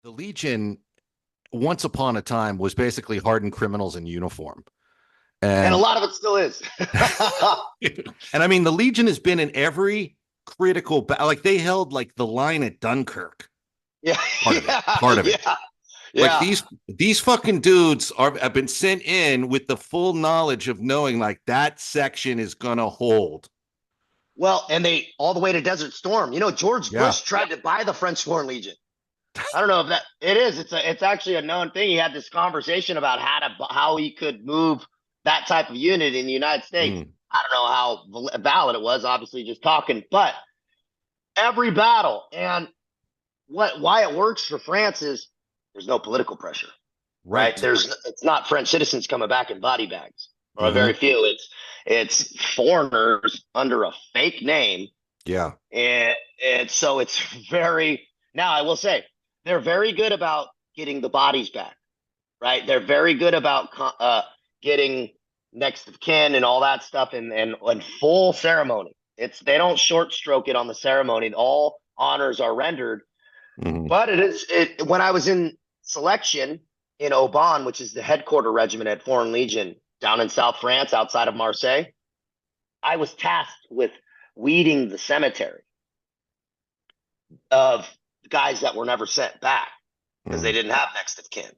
The Legion, once upon a time, was basically hardened criminals in uniform. And a And lot of it still is. and I mean, the Legion has been in every critical like they held like the line at Dunkirk. Yeah, Part of it. yeah, Part of it. yeah, Like yeah. these fucking dudes have been sent in with the full knowledge of knowing like that section is gonna hold. Well, and they all the way to Desert Storm. George Yeah. Bush tried to buy the French Foreign Legion. I don't know if that it is. It's actually a known thing. He had this conversation about how he could move that type of unit in the United States. Mm. I don't know how valid it was. Obviously, just talking, but every battle and why it works for France is there's no political pressure, right? Right. It's not French citizens coming back in body bags, or Mm-hmm. very few. It's foreigners under a fake name, Yeah. and so it's very. Now I will say they're very good about getting the bodies back, right? They're very good about getting next of kin and all that stuff, and full ceremony. They don't short stroke it on the ceremony. All honors are rendered, Mm-hmm. but when I was in selection in Aubin, which is the headquarter regiment at Foreign Legion down in South France, outside of Marseille, I was tasked with weeding the cemetery of guys that were never sent back because they didn't have next of kin.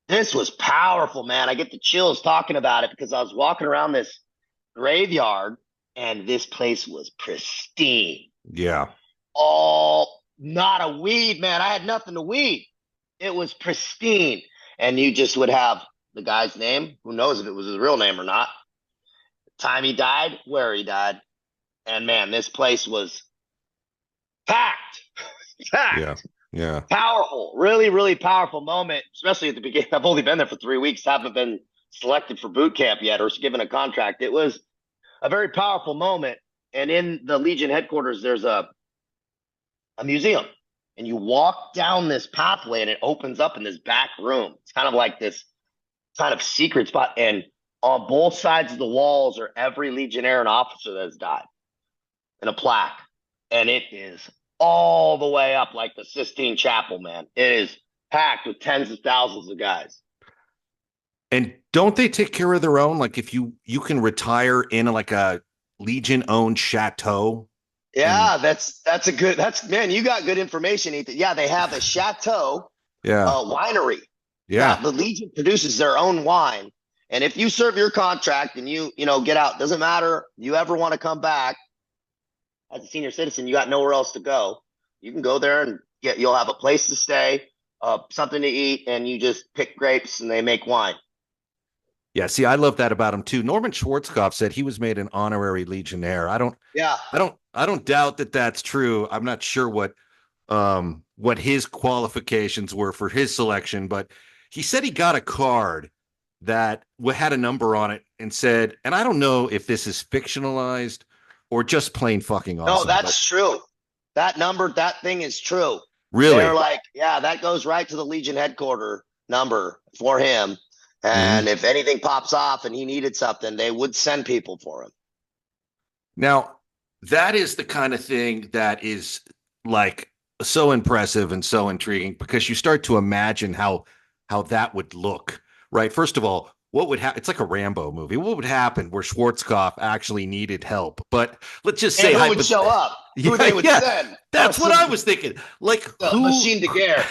This was powerful, man. I get the chills talking about it because I was walking around this graveyard and this place was pristine. Yeah. All not a weed, man. I had nothing to weed. It was pristine. And you just would have the guy's name. Who knows if it was his real name or not? The time he died, where he died. And man, this place was packed. Packed. Yeah. Yeah. Powerful. Really, really powerful moment, especially at the beginning. I've only been there for 3 weeks, haven't been selected for boot camp yet or given a contract. It was a very powerful moment. And in the Legion headquarters, there's a museum. And you walk down this pathway and it opens up in this back room. It's kind of like this kind of secret spot. And on both sides of the walls are every Legionnaire and officer that has died and a plaque. And it is all the way up like the Sistine Chapel, man. It is packed with tens of thousands of guys. And don't they take care of their own? Like if you can retire in like a Legion owned chateau. Yeah, that's man, you got good information, Ethan. Yeah, they have a chateau Yeah. winery. Yeah. The Legion produces their own wine. And if you serve your contract and you get out, doesn't matter, you ever want to come back as a senior citizen, you got nowhere else to go. You can go there and you'll have a place to stay, something to eat, and you just pick grapes and they make wine. Yeah, see, I love that about him too. Norman Schwarzkopf said he was made an honorary Legionnaire. Yeah. I don't doubt that that's true. I'm not sure what his qualifications were for his selection, but he said he got a card that had a number on it and said, and I don't know if this is fictionalized or just plain fucking awesome. No, that's true. That thing is true. Really? They're like, yeah, that goes right to the Legion headquarter number for him. And if anything pops off and he needed something, they would send people for him. Now, that is the kind of thing that is like so impressive and so intriguing because you start to imagine how that would look, right? First of all, what would happen? It's like a Rambo movie. What would happen where Schwarzkopf actually needed help? But let's just say who would show up? Who they would send? That's what I was thinking. Like who? Machine de guerre.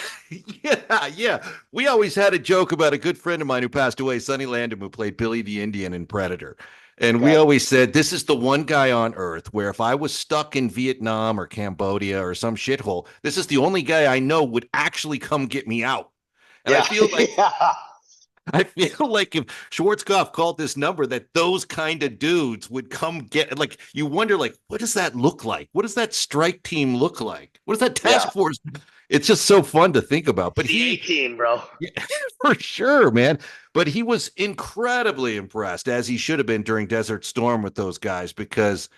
Yeah. We always had a joke about a good friend of mine who passed away, Sonny Landham, who played Billy the Indian in Predator. And we always said, this is the one guy on earth where if I was stuck in Vietnam or Cambodia or some shithole, this is the only guy I know would actually come get me out. And I feel like I feel like if Schwarzkopf called this number, that those kind of dudes would come get, like, you wonder, like, what does that look like? What does that strike team look like? What does that task force? It's just so fun to think about. But the A-team, bro. Yeah, for sure, man. But he was incredibly impressed, as he should have been during Desert Storm with those guys, because,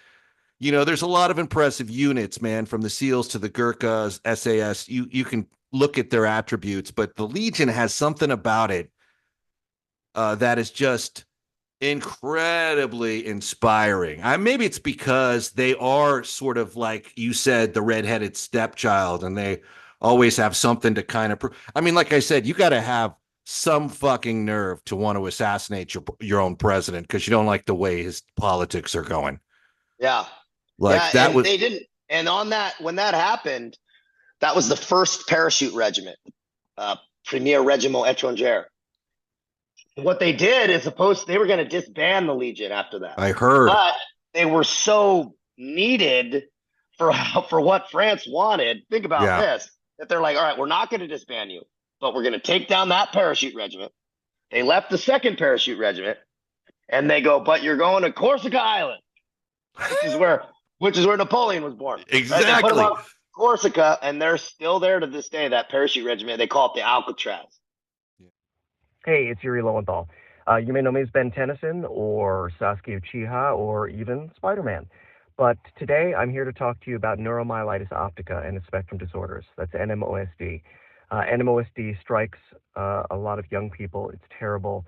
there's a lot of impressive units, man, from the SEALs to the Gurkhas, SAS. You can look at their attributes, but the Legion has something about it that is just incredibly inspiring. Maybe it's because they are sort of like you said, the redheaded stepchild, and they always have something to kind of. I mean, like I said, you got to have some fucking nerve to want to assassinate your own president because you don't like the way his politics are going. Yeah. Like Yeah. that And was they didn't. And on that, when that happened, that was the first parachute regiment, Premier Regiment Étranger. What they did is they were going to disband the Legion after that. I heard. But they were so needed for what France wanted. Think about this, that they're like, all right, we're not going to disband you, but we're going to take down that parachute regiment. They left the second parachute regiment, and they go, but you're going to Corsica Island, which is where Napoleon was born. Exactly. Right? They put them on Corsica, and they're still there to this day. That parachute regiment, they call it the Alcatraz. Hey, it's Yuri Lowenthal. You may know me as Ben Tennyson or Saskia Uchiha or even Spider-Man. But today I'm here to talk to you about neuromyelitis optica and its spectrum disorders. That's NMOSD. NMOSD strikes a lot of young people. It's terrible.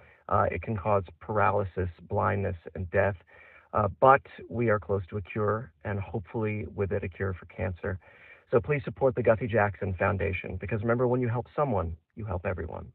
It can cause paralysis, blindness, and death. But we are close to a cure, and hopefully with it a cure for cancer. So please support the Guthrie Jackson Foundation, because remember, when you help someone, you help everyone.